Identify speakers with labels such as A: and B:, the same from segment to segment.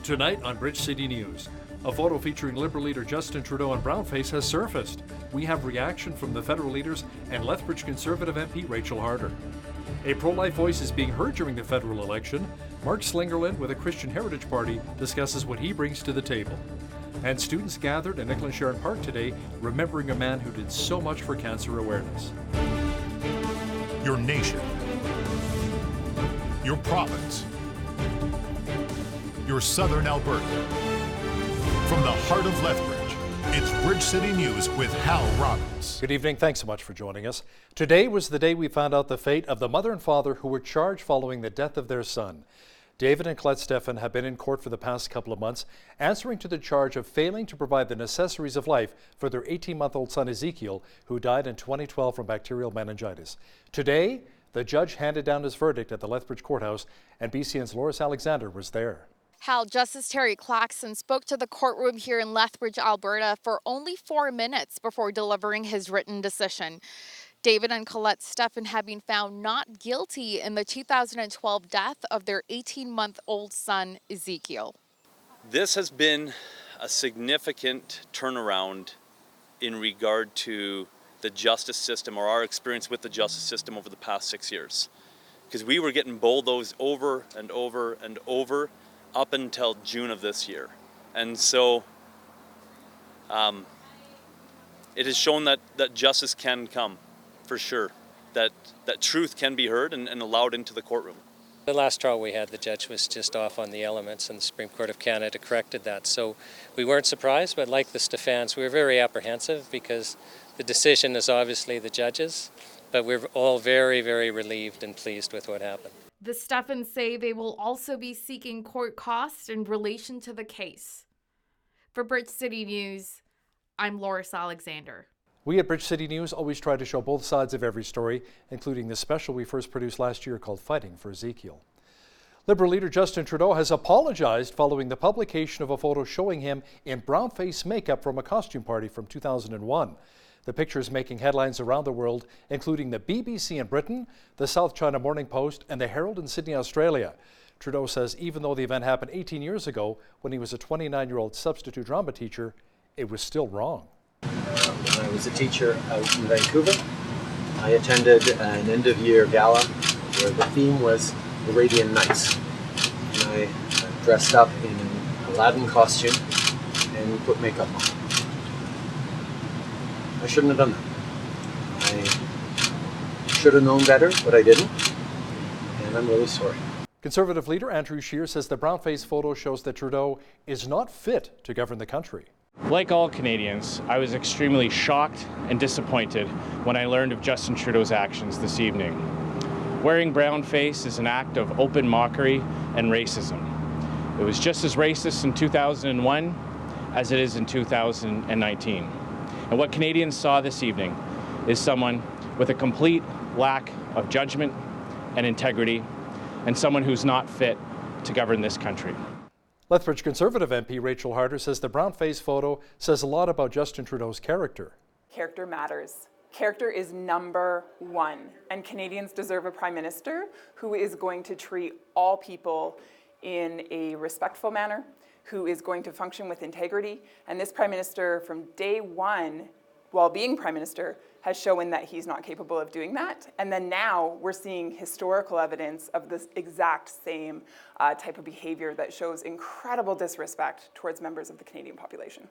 A: Tonight on Bridge City News, a photo featuring Liberal leader Justin Trudeau and brownface has surfaced. We have reaction from the federal leaders and Lethbridge Conservative MP Rachel Harder. A pro-life voice is being heard during the federal election. Mark Slingerland with the Christian Heritage Party discusses what he brings to the table. And students gathered in Nicholas Sharon Park today, remembering a man who did so much for cancer awareness.
B: Your nation, your province, your southern Alberta. From the heart of Lethbridge, it's Bridge City News with Hal Robbins.
A: Good evening. Thanks so much for joining us. Today was the day we found out the fate of the mother and father who were charged following the death of their son. David and Colette Stephan have been in court for the past couple of months, answering to the charge of failing to provide the necessaries of life for their 18-month-old son Ezekiel, who died in 2012 from bacterial meningitis. Today, the judge handed down his verdict at the Lethbridge Courthouse, and BCN's Loris Alexander was there.
C: Hal, Justice Terry Claxton spoke to the courtroom here in Lethbridge, Alberta for only 4 minutes before delivering his written decision. David and Colette Stephan have been found not guilty in the 2012 death of their 18-month-old son, Ezekiel.
D: This has been a significant turnaround in regard to the justice system, or our experience with the justice system over the past 6 years. Because we were getting bulldozed over and over and over up until June of this year. And so it has shown that justice can come, for sure, that truth can be heard and allowed into the courtroom.
E: The last trial we had, the judge was just off on the elements, and the Supreme Court of Canada corrected that. So we weren't surprised, but like the Stephans, we were very apprehensive because the decision is obviously the judge's, but we're all very, very relieved and pleased with what happened.
C: The Stephans say they will also be seeking court costs in relation to the case. For Bridge City News, I'm Loris Alexander.
A: We at Bridge City News always try to show both sides of every story, including the special we first produced last year called Fighting for Ezekiel. Liberal leader Justin Trudeau has apologized following the publication of a photo showing him in brownface makeup from a costume party from 2001. The picture is making headlines around the world, including the BBC in Britain, the South China Morning Post, and the Herald in Sydney, Australia. Trudeau says even though the event happened 18 years ago when he was a 29-year-old substitute drama teacher, it was still wrong.
F: When I was a teacher out in Vancouver, I attended an end-of-year gala where the theme was Arabian Nights. And I dressed up in an Aladdin costume and put makeup on. I shouldn't have done that. I should have known better, but I didn't, and I'm really sorry.
A: Conservative leader Andrew Scheer says the brownface photo shows that Trudeau is not fit to govern the country.
G: Like all Canadians, I was extremely shocked and disappointed when I learned of Justin Trudeau's actions this evening. Wearing brownface is an act of open mockery and racism. It was just as racist in 2001 as it is in 2019. And what Canadians saw this evening is someone with a complete lack of judgment and integrity, and someone who's not fit to govern this country.
A: Lethbridge Conservative MP Rachel Harder says the brownface photo says a lot about Justin Trudeau's character.
H: Character matters. Character is number one, and Canadians deserve a Prime Minister who is going to treat all people in a respectful manner, who is going to function with integrity. And this Prime Minister, from day one, while being Prime Minister, has shown that he's not capable of doing that. And then now we're seeing historical evidence of this exact same type of behavior that shows incredible disrespect towards members of the Canadian population.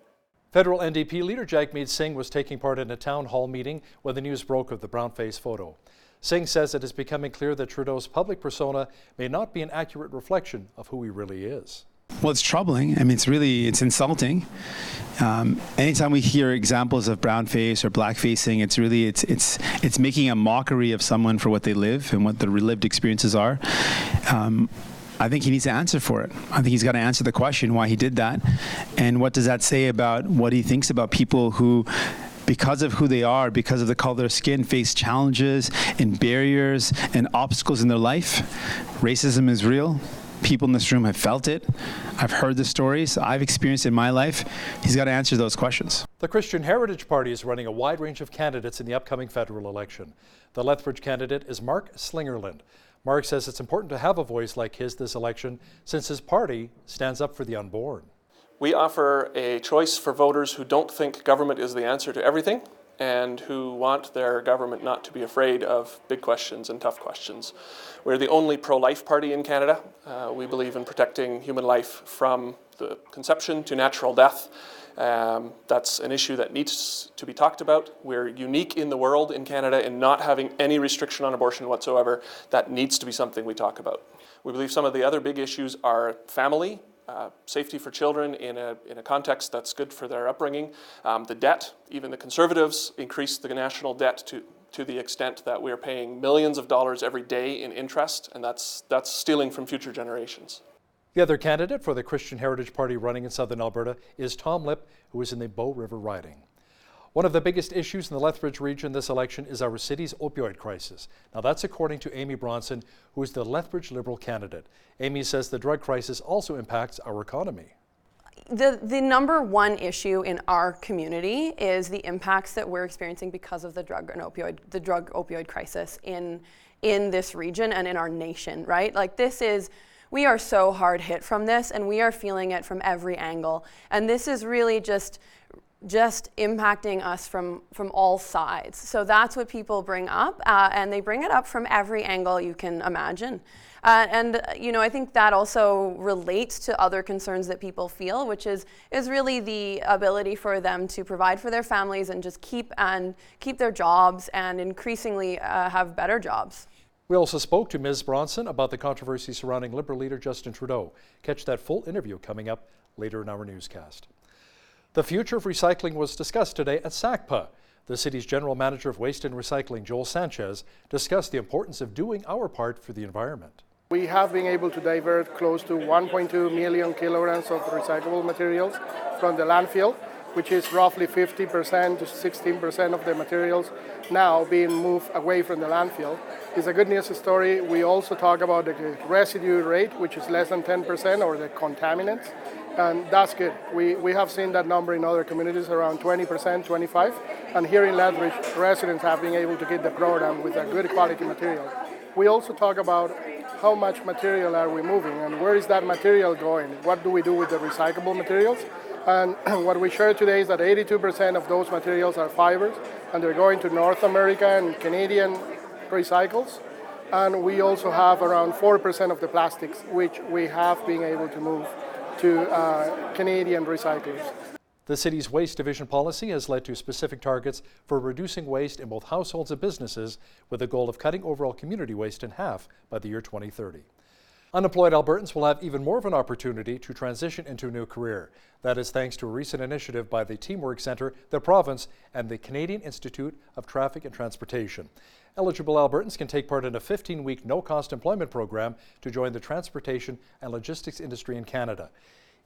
A: Federal NDP leader Jagmeet Singh was taking part in a town hall meeting when the news broke of the brownface photo. Singh says it is becoming clear that Trudeau's public persona may not be an accurate reflection of who he really is.
I: Well, it's troubling. I mean, it's insulting. Anytime we hear examples of brownface or blackfacing, it's making a mockery of someone for what they live and what their lived experiences are. I think he needs to answer for it. I think he's got to answer the question why he did that, and what does that say about what he thinks about people who, because of who they are, because of the color of their skin, face challenges and barriers and obstacles in their life. Racism is real. People in this room have felt it. I've heard the stories. I've experienced it in my life. He's got to answer those questions.
A: The Christian Heritage Party is running a wide range of candidates in the upcoming federal election. The Lethbridge candidate is Mark Slingerland. Mark says it's important to have a voice like his this election since his party stands up for the unborn.
J: We offer a choice for voters who don't think government is the answer to everything and who want their government not to be afraid of big questions and tough questions. We're the only pro-life party in Canada. We believe in protecting human life from the conception to natural death. That's an issue that needs to be talked about. We're unique in the world in Canada in not having any restriction on abortion whatsoever. That needs to be something we talk about. We believe some of the other big issues are family, safety for children in a context that's good for their upbringing. The debt, even the Conservatives increased the national debt to the extent that we're paying millions of dollars every day in interest, and that's stealing from future generations.
A: The other candidate for the Christian Heritage Party running in southern Alberta is Tom Lipp, who is in the Bow River riding. One of the biggest issues in the Lethbridge region this election is our city's opioid crisis. Now that's according to Amy Bronson, who is the Lethbridge Liberal candidate. Amy says the drug crisis also impacts our economy.
K: The number one issue in our community is the impacts that we're experiencing because of the drug opioid crisis in this region and in our nation, right? Like we are so hard hit from this, and we are feeling it from every angle. And this is really just impacting us from all sides. So that's what people bring up, and they bring it up from every angle you can imagine. I think that also relates to other concerns that people feel, which is really the ability for them to provide for their families and just keep their jobs and increasingly have better jobs.
A: We also spoke to Ms. Bronson about the controversy surrounding Liberal leader Justin Trudeau. Catch that full interview coming up later in our newscast. The future of recycling was discussed today at SACPA. The city's general manager of waste and recycling, Joel Sanchez, discussed the importance of doing our part for the environment.
L: We have been able to divert close to 1.2 million kilograms of recyclable materials from the landfill, which is roughly 50% to 16% of the materials now being moved away from the landfill. It's a good news story. We also talk about the residue rate, which is less than 10%, or the contaminants, and that's good. We have seen that number in other communities around 20%, 25%, and here in Lethbridge, residents have been able to get the program with a good quality material. We also talk about how much material are we moving and where is that material going? What do we do with the recyclable materials? And what we shared today is that 82% of those materials are fibers, and they're going to North America and Canadian recycles. And we also have around 4% of the plastics, which we have been able to move to Canadian recyclers.
A: The city's waste division policy has led to specific targets for reducing waste in both households and businesses, with the goal of cutting overall community waste in half by the year 2030. Unemployed Albertans will have even more of an opportunity to transition into a new career. That is thanks to a recent initiative by the Teamwork Centre, the province, and the Canadian Institute of Traffic and Transportation. Eligible Albertans can take part in a 15-week no-cost employment program to join the transportation and logistics industry in Canada.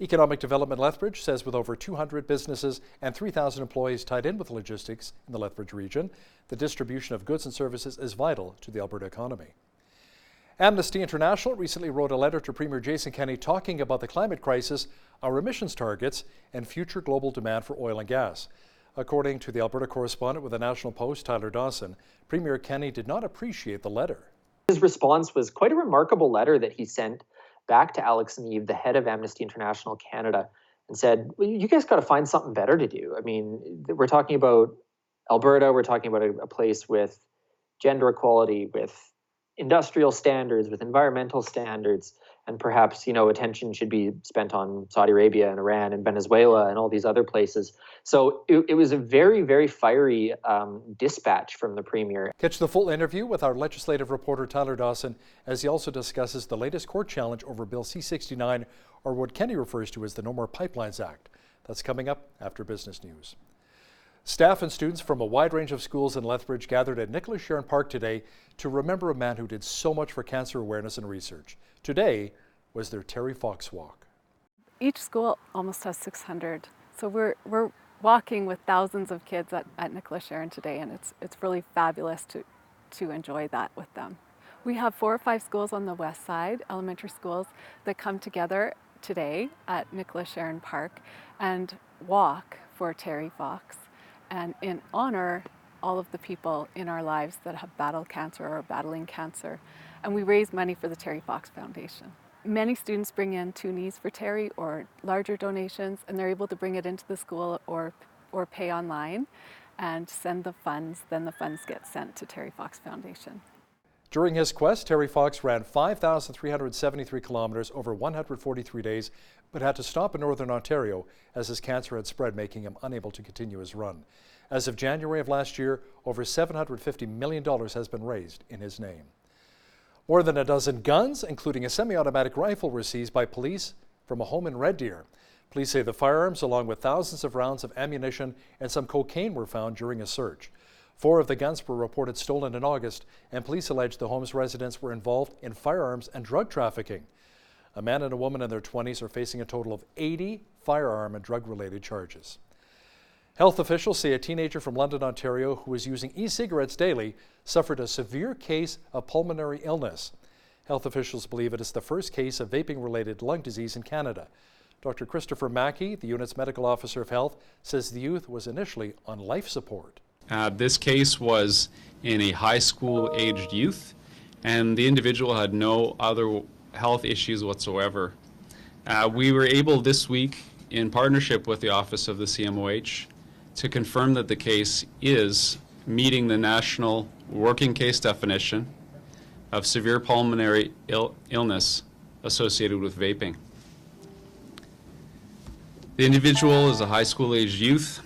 A: Economic Development Lethbridge says with over 200 businesses and 3,000 employees tied in with logistics in the Lethbridge region, the distribution of goods and services is vital to the Alberta economy. Amnesty International recently wrote a letter to Premier Jason Kenney talking about the climate crisis, our emissions targets, and future global demand for oil and gas. According to the Alberta correspondent with the National Post, Tyler Dawson, Premier Kenney did not appreciate the letter.
M: His response was quite a remarkable letter that he sent back to Alex Neve, the head of Amnesty International Canada, and said, well, you guys got to find something better to do. I mean, we're talking about Alberta, we're talking about a place with gender equality, with industrial standards, with environmental standards, and perhaps, attention should be spent on Saudi Arabia and Iran and Venezuela and all these other places. So it was a very, very fiery dispatch from the Premier.
A: Catch the full interview with our legislative reporter Tyler Dawson as he also discusses the latest court challenge over Bill C-69, or what Kenney refers to as the No More Pipelines Act. That's coming up after business news. Staff and students from a wide range of schools in Lethbridge gathered at Nicholas Sharon Park today to remember a man who did so much for cancer awareness and research. Today was their Terry Fox Walk.
N: Each school almost has 600, so we're walking with thousands of kids at Nicholas Sharon today, and it's really fabulous to enjoy that with them. We have 4 or 5 schools on the west side, elementary schools, that come together today at Nicholas Sharon Park and walk for Terry Fox, and in honor all of the people in our lives that have battled cancer or are battling cancer. and we raise money for the Terry Fox Foundation. Many students bring in toonies for Terry or larger donations, and they're able to bring it into the school or pay online and send the funds. Then the funds get sent to Terry Fox Foundation.
A: During his quest, Terry Fox ran 5,373 kilometers over 143 days, but had to stop in Northern Ontario as his cancer had spread, making him unable to continue his run. As of January of last year, over $750 million has been raised in his name. More than a dozen guns, including a semi-automatic rifle, were seized by police from a home in Red Deer. Police say the firearms, along with thousands of rounds of ammunition and some cocaine, were found during a search. 4 of the guns were reported stolen in August, and police allege the home's residents were involved in firearms and drug trafficking. A man and a woman in their 20s are facing a total of 80 firearm and drug-related charges. Health officials say a teenager from London, Ontario, who was using e-cigarettes daily, suffered a severe case of pulmonary illness. Health officials believe it is the first case of vaping-related lung disease in Canada. Dr. Christopher Mackey, the unit's medical officer of health, says the youth was initially on life support.
O: This case was in a high school aged youth, and the individual had no other health issues whatsoever. We were able this week, in partnership with the Office of the CMOH, to confirm that the case is meeting the national working case definition of severe pulmonary illness associated with vaping. The individual is a high school aged youth.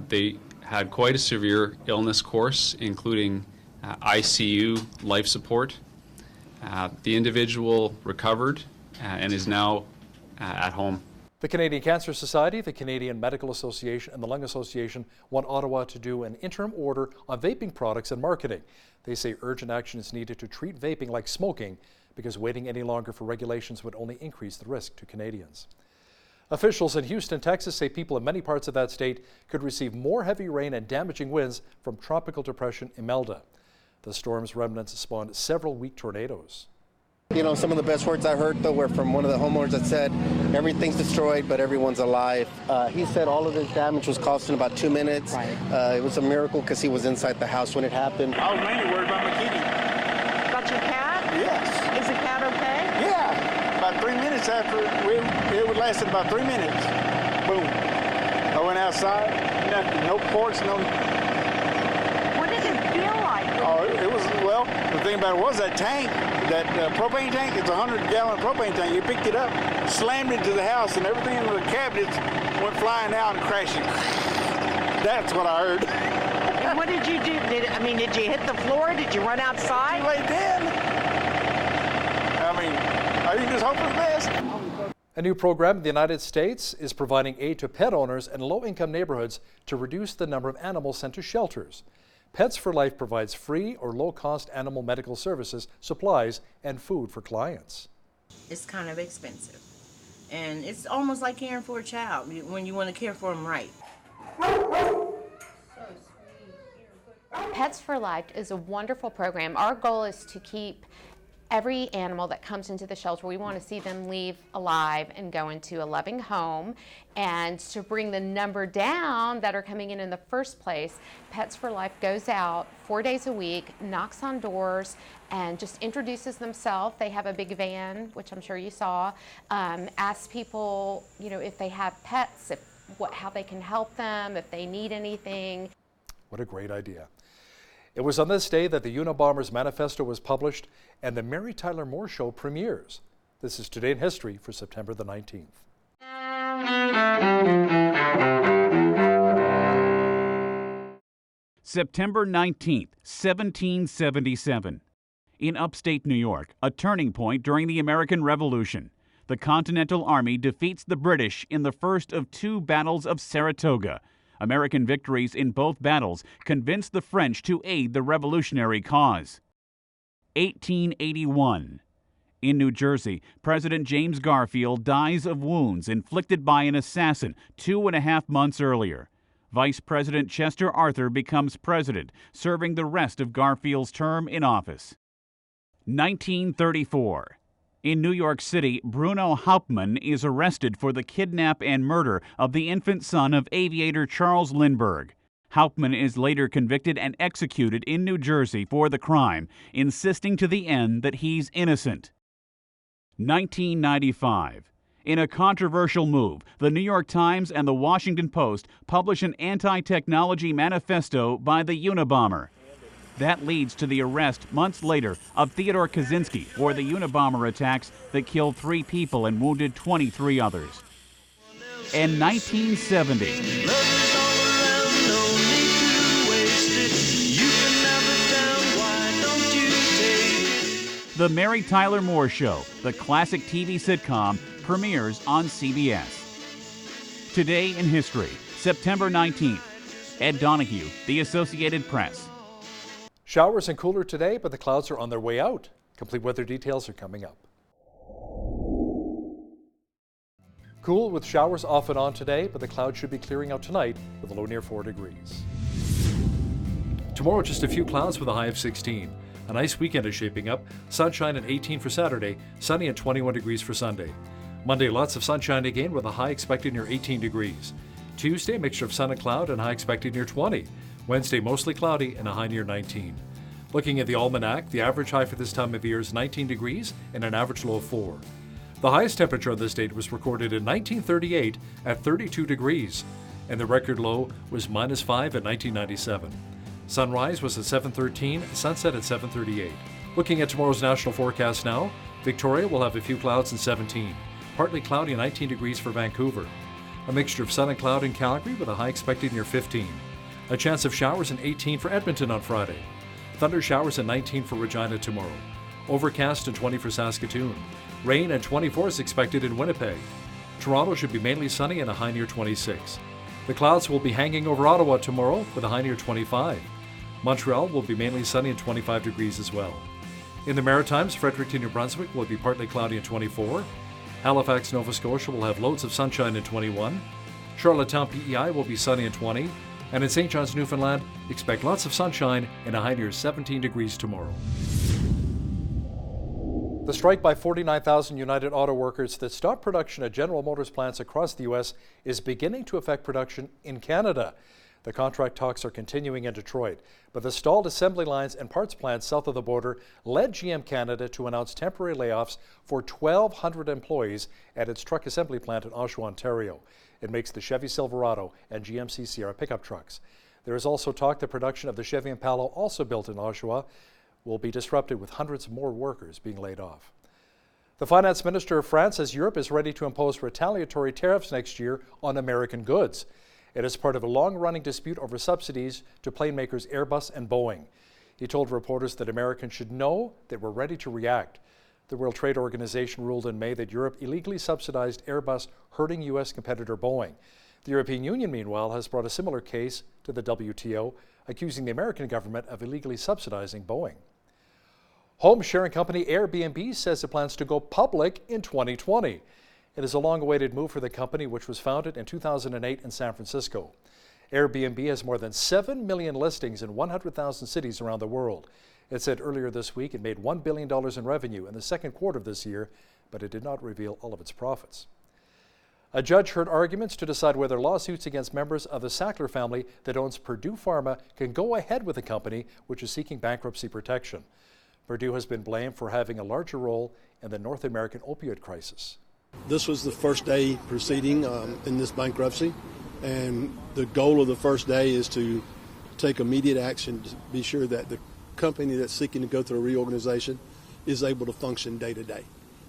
O: They had quite a severe illness course, including ICU life support. The individual recovered and is now at home.
A: The Canadian Cancer Society, the Canadian Medical Association, and the Lung Association want Ottawa to do an interim order on vaping products and marketing. They say urgent action is needed to treat vaping like smoking, because waiting any longer for regulations would only increase the risk to Canadians. Officials in Houston, Texas say people in many parts of that state could receive more heavy rain and damaging winds from Tropical Depression Imelda. The storm's remnants spawned several weak tornadoes.
P: You know, some of the best words I heard, though, were from one of the homeowners that said, everything's destroyed, but everyone's alive. He said all of his damage was caused in about 2 minutes. Right. It was a miracle because he was inside the house when it happened.
Q: I was mainly worried about my kitty.
R: About your cat?
Q: Yes.
R: Is the cat okay?
Q: Yeah. About 3 minutes after, it would lasted about 3 minutes. Boom. I went outside, nothing, no porch, no...
R: What did it feel like?
Q: Oh, it was, well, the thing about it was that tank, that propane tank, it's a 100-gallon propane tank. You picked it up, slammed into the house, and everything in the cabinets went flying out and crashing. That's what I heard.
R: And what did you do? Did you hit the floor? Did you run outside?
Q: Too late then. I mean, you just hope for the best.
A: A new program in the United States is providing aid to pet owners in low-income neighborhoods to reduce the number of animals sent to shelters. Pets for Life provides free or low-cost animal medical services, supplies, and food for clients.
S: It's kind of expensive, and it's almost like caring for a child when you want to care for them right.
T: Pets for Life is a wonderful program. Our goal is to keep every animal that comes into the shelter, we want to see them leave alive and go into a loving home. And to bring the number down that are coming in the first place, Pets for Life goes out 4 days a week, knocks on doors, and just introduces themselves. They have a big van, which I'm sure you saw, asks people, if they have pets, how they can help them, if they need anything.
A: What a great idea. It was on this day that the Unabomber's manifesto was published and the Mary Tyler Moore Show premieres. This is Today in History for September the 19th.
U: September 19th, 1777. In upstate New York, a turning point during the American Revolution. The Continental Army defeats the British in the first of 2 battles of Saratoga. American victories in both battles convinced the French to aid the revolutionary cause. 1881. In New Jersey, President James Garfield dies of wounds inflicted by an assassin 2.5 months earlier. Vice President Chester Arthur becomes president, serving the rest of Garfield's term in office. 1934. In New York City, Bruno Hauptmann is arrested for the kidnap and murder of the infant son of aviator Charles Lindbergh. Hauptmann is later convicted and executed in New Jersey for the crime, insisting to the end that he's innocent. 1995. In a controversial move, the New York Times and the Washington Post publish an anti-technology manifesto by the Unabomber. That leads to the arrest months later of Theodore Kaczynski for the Unabomber attacks that killed 3 people and wounded 23 others. And 1970. The Mary Tyler Moore Show, the classic TV sitcom, premieres on CBS. Today in History, September 19th. Ed Donahue, The Associated Press.
A: Showers and cooler today, but the clouds are on their way out. Complete weather details are coming up. Cool with showers off and on today, but the clouds should be clearing out tonight with a low near 4 degrees. Tomorrow, just a few clouds with a high of 16. A nice weekend is shaping up. Sunshine at 18 for Saturday, sunny at 21 degrees for Sunday. Monday, lots of sunshine again with a high expected near 18 degrees. Tuesday, mixture of sun and cloud and high expected near 20. Wednesday, mostly cloudy and a high near 19. Looking at the almanac, the average high for this time of year is 19 degrees and an average low of 4. The highest temperature on this date was recorded in 1938 at 32 degrees, and the record low was -5 in 1997. Sunrise was at 7:13, sunset at 7:38. Looking at tomorrow's national forecast now, Victoria will have a few clouds and 17. Partly cloudy and 19 degrees for Vancouver. A mixture of sun and cloud in Calgary with a high expected near 15. A chance of showers and 18 for Edmonton on Friday. Thunder showers and 19 for Regina tomorrow. Overcast and 20 for Saskatoon. Rain and 24 is expected in Winnipeg. Toronto should be mainly sunny and a high near 26. The clouds will be hanging over Ottawa tomorrow with a high near 25. Montreal will be mainly sunny and 25 degrees as well. In the Maritimes, Fredericton, New Brunswick will be partly cloudy and 24. Halifax, Nova Scotia will have loads of sunshine and 21. Charlottetown, PEI will be sunny and 20. And in St. John's, Newfoundland, expect lots of sunshine and a high near 17 degrees tomorrow. The strike by 49,000 United Auto Workers that stopped production at General Motors plants across the U.S. is beginning to affect production in Canada. The contract talks are continuing in Detroit, but the stalled assembly lines and parts plants south of the border led GM Canada to announce temporary layoffs for 1,200 employees at its truck assembly plant in Oshawa, Ontario. It makes the Chevy Silverado and GMC Sierra pickup trucks. There is also talk that production of the Chevy Impala, also built in Oshawa, will be disrupted with hundreds more workers being laid off. The finance minister of France says Europe is ready to impose retaliatory tariffs next year on American goods. It is part of a long-running dispute over subsidies to plane makers Airbus and Boeing. He told reporters that Americans should know that we're ready to react. The World Trade Organization ruled in May that Europe illegally subsidized Airbus, hurting U.S. competitor Boeing. The European Union, meanwhile, has brought a similar case to the WTO, accusing the American government of illegally subsidizing Boeing. Home sharing company Airbnb says it plans to go public in 2020. It is a long-awaited move for the company, which was founded in 2008 in San Francisco. Airbnb has more than 7 million listings in 100,000 cities around the world. It said earlier this week it made $1 billion in revenue in the second quarter of this year, but it did not reveal all of its profits. A judge heard arguments to decide whether lawsuits against members of the Sackler family that owns Purdue Pharma can go ahead with the company, which is seeking bankruptcy protection. Purdue has been blamed for having a larger role in the North American opioid crisis.
B: This was the first day proceeding in this bankruptcy, and the goal of the first day is to take immediate action to be sure that the company that's seeking to go through a reorganization is able to function day to day.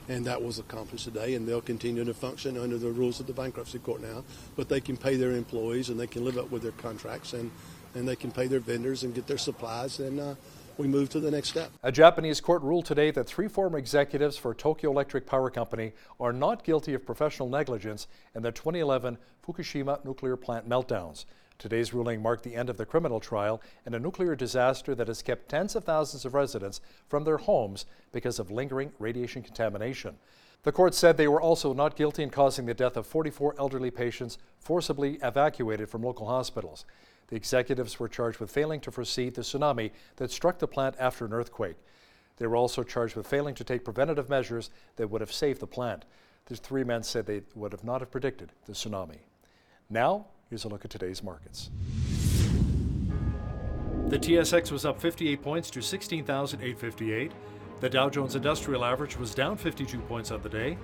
B: And that was accomplished today, and they'll continue to function under the rules of the bankruptcy court now, but they can pay their employees and they can live up with their contracts, and they can pay their vendors and get their supplies, and we move to the next step.
A: A Japanese court ruled today that 3 former executives for Tokyo Electric Power Company are not guilty of professional negligence in the 2011 Fukushima nuclear plant meltdowns. Today's ruling marked the end of the criminal trial in a nuclear disaster that has kept tens of thousands of residents from their homes because of lingering radiation contamination. The court said they were also not guilty in causing the death of 44 elderly patients forcibly evacuated from local hospitals. The executives were charged with failing to foresee the tsunami that struck the plant after an earthquake. They were also charged with failing to take preventative measures that would have saved the plant. The 3 men said they would not have predicted the tsunami. Now, here's a look at today's markets. The TSX was up 58 points to 16,858. The Dow Jones Industrial Average was down 52 points on the day.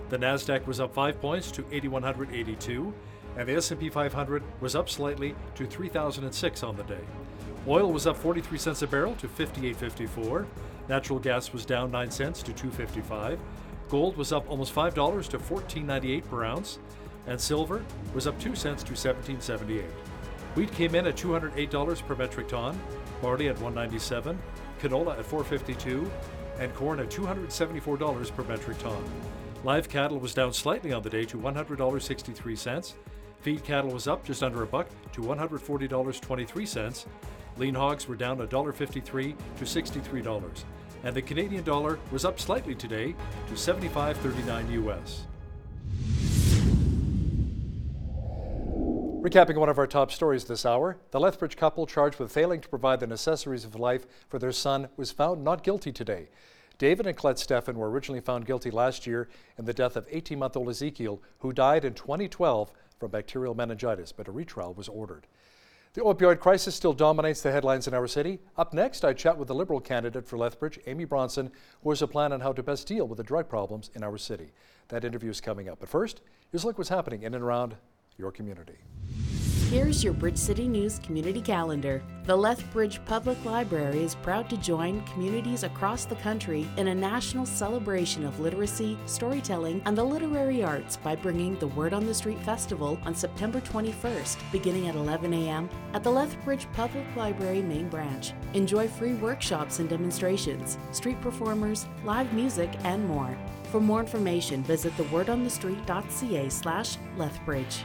A: The Nasdaq was up 5 points to 8,182, and the S&P 500 was up slightly to 3,006 on the day. Oil was up 43 cents a barrel to 58.54. Natural gas was down 9 cents to 2.55. Gold was up almost $5 to 14.98 per ounce, and silver was up 2 cents to 17.78. Wheat came in at $208 per metric ton, barley at $197, canola at $452, and corn at $274 per metric ton. Live cattle was down slightly on the day to $100.63. Feed cattle was up just under $1 to $140.23. Lean hogs were down $1.53 to $63. And the Canadian dollar was up slightly today to 75.39 US. Recapping one of our top stories this hour, the Lethbridge couple charged with failing to provide the necessaries of life for their son was found not guilty today. David and Colette Stephan were originally found guilty last year in the death of 18-month-old Ezekiel, who died in 2012 from bacterial meningitis, but a retrial was ordered. The opioid crisis still dominates the headlines in our city. Up next, I chat with the Liberal candidate for Lethbridge, Amy Bronson, who has a plan on how to best deal with the drug problems in our city. That interview is coming up. But first, here's a look what's happening in and around your community.
D: Here's your Bridge City News Community Calendar. The Lethbridge Public Library is proud to join communities across the country in a national celebration of literacy, storytelling, and the literary arts by bringing the Word on the Street Festival on September 21st, beginning at 11 a.m. at the Lethbridge Public Library main branch. Enjoy free workshops and demonstrations, street performers, live music, and more. For more information, visit thewordonthestreet.ca/Lethbridge.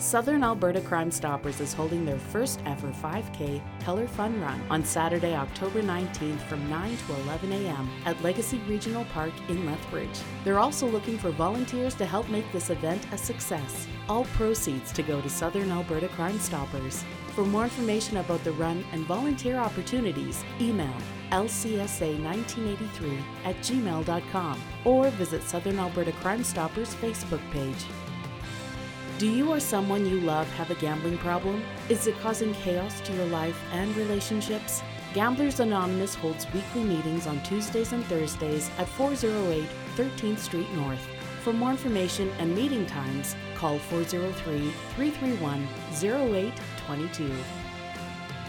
D: Southern Alberta Crime Stoppers is holding their first ever 5K Color Fun Run on Saturday, October 19th from 9 to 11 a.m. at Legacy Regional Park in Lethbridge. They're also looking for volunteers to help make this event a success. All proceeds to go to Southern Alberta Crime Stoppers. For more information about the run and volunteer opportunities, email lcsa1983@gmail.com or visit Southern Alberta Crime Stoppers Facebook page. Do you or someone you love have a gambling problem? Is it causing chaos to your life and relationships? Gamblers Anonymous holds weekly meetings on Tuesdays and Thursdays at 408 13th Street North. For more information and meeting times, call 403-331-0822.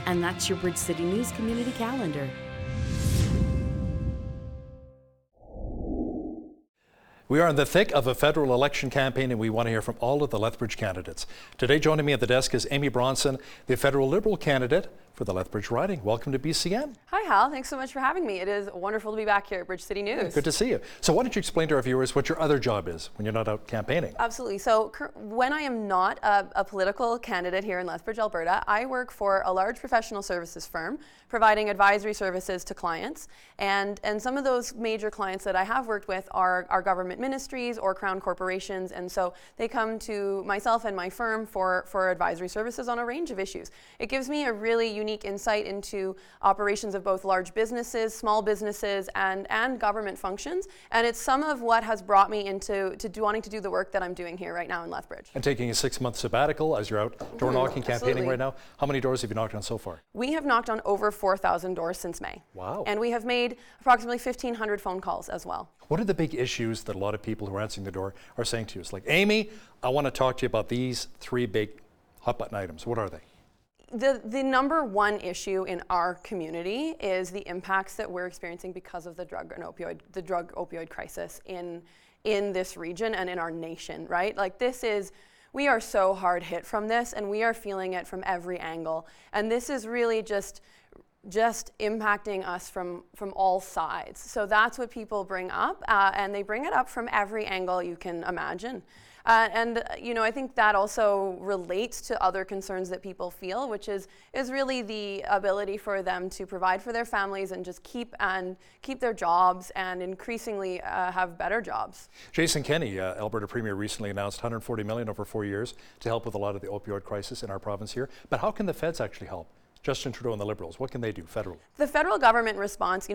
D: And that's your Bridge City News Community Calendar.
A: We are in the thick of a federal election campaign, and we want to hear from all of the Lethbridge candidates. Today, joining me at the desk is Amy Bronson, the federal Liberal candidate for the Lethbridge riding. Welcome to BCN.
K: Hi, Hal. Thanks so much for having me. It is wonderful to be back here at Bridge City News.
A: Good to see you. So why don't you explain to our viewers what your other job is when you're not out campaigning?
K: Absolutely. So when I am not a political candidate here in Lethbridge, Alberta, I work for a large professional services firm providing advisory services to clients. And some of those major clients that I have worked with are government ministries or crown corporations. And so they come to myself and my firm for advisory services on a range of issues. It gives me a really unique insight into operations of both large businesses, small businesses, and government functions. And it's some of what has brought me into wanting to do the work that I'm doing here right now in Lethbridge.
A: And taking a 6-month sabbatical as you're out door knocking, campaigning right now. How many doors have you knocked on so far?
K: We have knocked on over 4,000 doors since May.
A: Wow.
K: And we have made approximately 1,500 phone calls as well.
A: What are the big issues that a lot of people who are answering the door are saying to you? It's like, Amy, I want to talk to you about these 3 big hot button items. What are they?
K: The number one issue in our community is the impacts that we're experiencing because of the drug opioid crisis in this region and in our nation, right? Like we are so hard hit from this, and we are feeling it from every angle. And this is really just impacting us from all sides. So that's what people bring up, and they bring it up from every angle you can imagine. I think that also relates to other concerns that people feel, which is really the ability for them to provide for their families and just keep their jobs and increasingly have better jobs.
A: Jason Kenney, Alberta Premier, recently announced $140 million over 4 years to help with a lot of the opioid crisis in our province here. But how can the feds actually help? Justin Trudeau and the Liberals, what can they do federally?
K: The federal government response,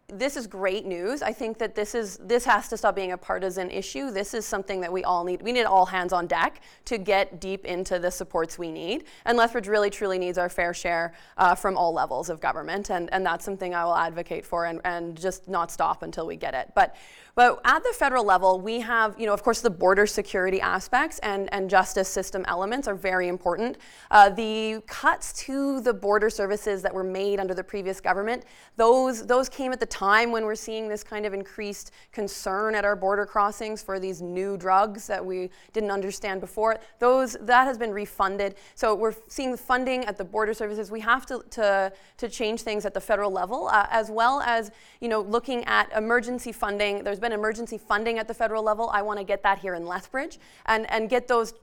K: this is great news. I think that this has to stop being a partisan issue. This is something that we all need. We need all hands on deck to get deep into the supports we need. And Lethbridge really truly needs our fair share from all levels of government. And that's something I will advocate for and just not stop until we get it. But at the federal level, we have, of course, the border security aspects and justice system elements are very important. The cuts to the border services that were made under the previous government, those came at the time when we're seeing this kind of increased concern at our border crossings for these new drugs that we didn't understand before. That has been refunded. So we're seeing funding at the border services. We have to change things at the federal level, as well as looking at emergency funding. There's been emergency funding at the federal level. I want to get that here in Lethbridge and get those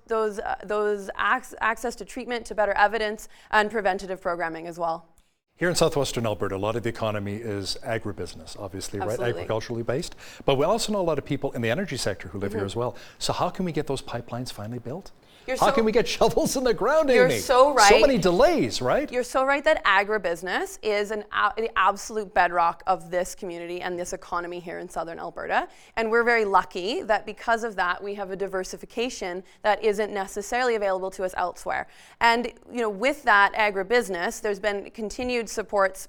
K: access to treatment, to better evidence, and preventative programming as well.
A: Here in southwestern Alberta, a lot of the economy is agribusiness, obviously,
K: Absolutely.
A: right? Agriculturally based. But we also know a lot of people in the energy sector who live here as well. So how can we get those pipelines finally built? How can we get shovels in the ground, Amy?
K: You're so right.
A: So many delays, right?
K: You're so right that agribusiness is the absolute bedrock of this community and this economy here in southern Alberta. And we're very lucky that because of that, we have a diversification that isn't necessarily available to us elsewhere. And with that agribusiness, there's been continued supports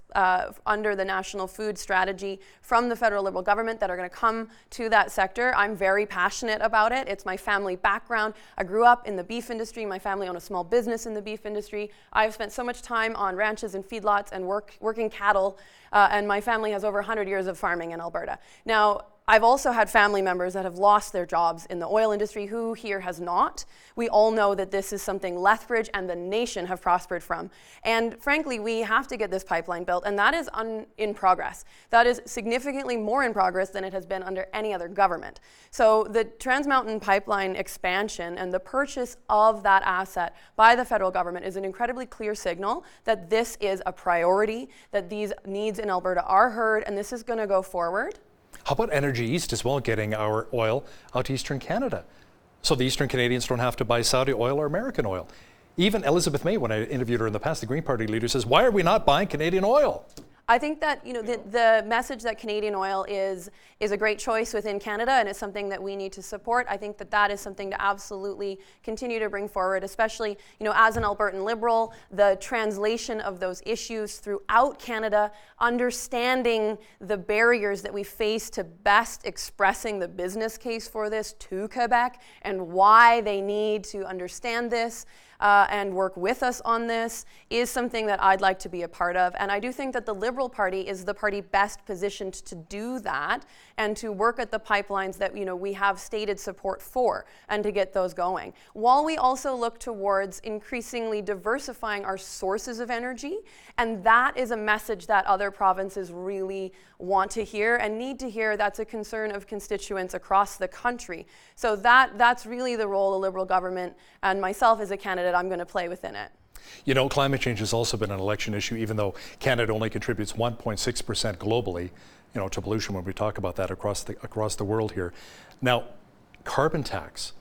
K: under the National Food Strategy from the federal Liberal government that are going to come to that sector. I'm very passionate about it. It's my family background. I grew up in the beef industry. My family owned a small business in the beef industry. I've spent so much time on ranches and feedlots and working cattle, and my family has over 100 years of farming in Alberta. Now, I've also had family members that have lost their jobs in the oil industry. Who here has not? We all know that this is something Lethbridge and the nation have prospered from. And frankly, we have to get this pipeline built, and that is in progress. That is significantly more in progress than it has been under any other government. So the Trans Mountain Pipeline expansion and the purchase of that asset by the federal government is an incredibly clear signal that this is a priority, that these needs in Alberta are heard, and this is going to go forward.
A: How about Energy East as well, getting our oil out to Eastern Canada? So the Eastern Canadians don't have to buy Saudi oil or American oil. Even Elizabeth May, when I interviewed her in the past, the Green Party leader, says, why are we not buying Canadian oil?
K: I think that the message that Canadian oil is a great choice within Canada, and it's something that we need to support. I think that is something to absolutely continue to bring forward, especially as an Albertan Liberal, the translation of those issues throughout Canada, understanding the barriers that we face to best expressing the business case for this to Quebec and why they need to understand this. And work with us on this is something that I'd like to be a part of. And I do think that the Liberal Party is the party best positioned to do that and to work at the pipelines that we have stated support for and to get those going. While we also look towards increasingly diversifying our sources of energy, and that is a message that other provinces really want to hear and need to hear. That's a concern of constituents across the country. So that's really the role of Liberal government and myself as a candidate I'm going to play within it.
A: Climate change has also been an election issue, even though Canada only contributes 1.6% globally, to pollution when we talk about that across the world here. Now, carbon tax.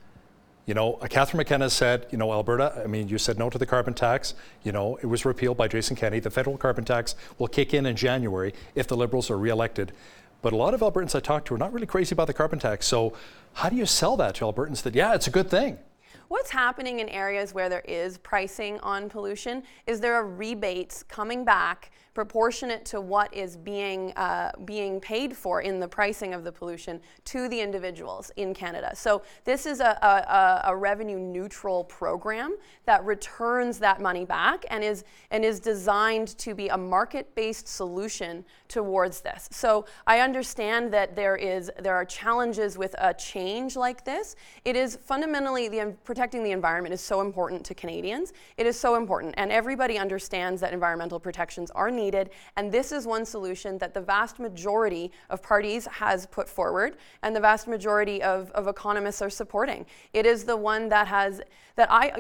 A: Catherine McKenna said, Alberta, you said no to the carbon tax. It was repealed by Jason Kenney. The federal carbon tax will kick in January if the Liberals are re-elected. But a lot of Albertans I talked to are not really crazy about the carbon tax. So how do you sell that to Albertans that, yeah, it's a good thing?
K: What's happening in areas where there is pricing on pollution is there are rebates coming back proportionate to what is being paid for in the pricing of the pollution to the individuals in Canada. So this is a revenue neutral program that returns that money back and is designed to be a market-based solution towards this. So I understand that there are challenges with a change like this. It is fundamentally protecting the environment is so important to Canadians. It is so important, and everybody understands that environmental protections are needed, and this is one solution that the vast majority of parties has put forward and the vast majority of economists are supporting. It is the one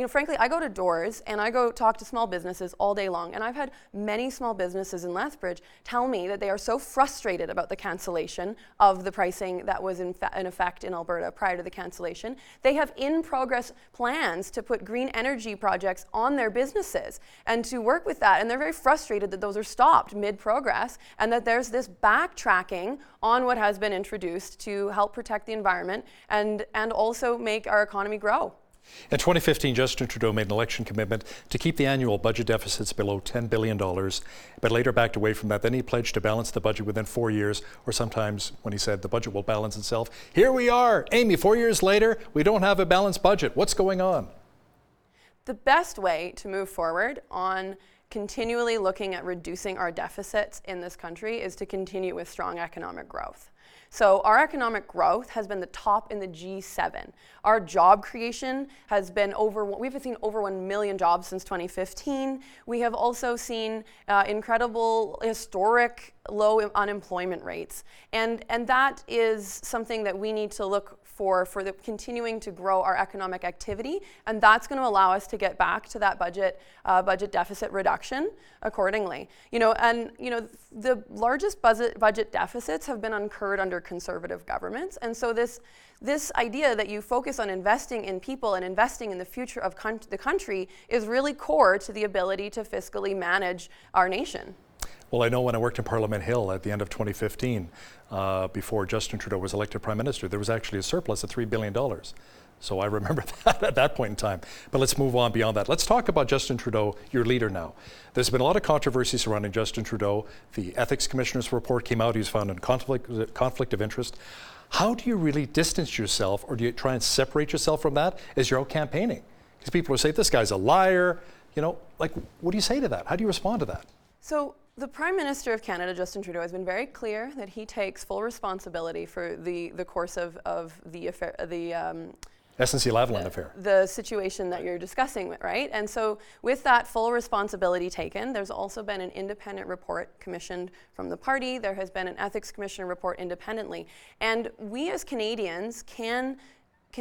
K: frankly, I go to doors and I go talk to small businesses all day long, and I've had many small businesses in Lethbridge tell me that they are so frustrated about the cancellation of the pricing that was in effect in Alberta prior to the cancellation. They have in progress plans to put green energy projects on their businesses and to work with that, and they're very frustrated that those are stopped mid-progress, and that there's this backtracking on what has been introduced to help protect the environment and also make our economy grow.
A: In 2015, Justin Trudeau made an election commitment to keep the annual budget deficits below $10 billion, but later backed away from that. Then he pledged to balance the budget within 4 years, or sometimes when he said the budget will balance itself. Here we are, Amy, 4 years later, we don't have a balanced budget. What's going on?
K: The best way to move forward on continually looking at reducing our deficits in this country is to continue with strong economic growth. So our economic growth has been the top in the G7. Our job creation has been we've seen over 1 million jobs since 2015. We have also seen incredible, historic low unemployment rates. And that is something that we need to look for the continuing to grow our economic activity, and that's going to allow us to get back to that budget deficit reduction accordingly. The largest budget deficits have been incurred under conservative governments, and so this idea that you focus on investing in people and investing in the future of the country is really core to the ability to fiscally manage our nation.
A: Well, I know when I worked in Parliament Hill at the end of 2015, before Justin Trudeau was elected Prime Minister, there was actually a surplus of $3 billion. So I remember that at that point in time. But let's move on beyond that. Let's talk about Justin Trudeau, your leader now. There's been a lot of controversy surrounding Justin Trudeau. The Ethics Commissioner's report came out. He was found in conflict of interest. How do you really distance yourself, or do you try and separate yourself from that as you're out campaigning? Because people will say, this guy's a liar. What do you say to that? How do you respond to that?
K: So the Prime Minister of Canada, Justin Trudeau, has been very clear that he takes full responsibility for the course of the affair,
A: SNC-Lavalin affair.
K: The situation that you're discussing, right? And so with that full responsibility taken, there's also been an independent report commissioned from the party. There has been an Ethics Commissioner report independently. And we as Canadians can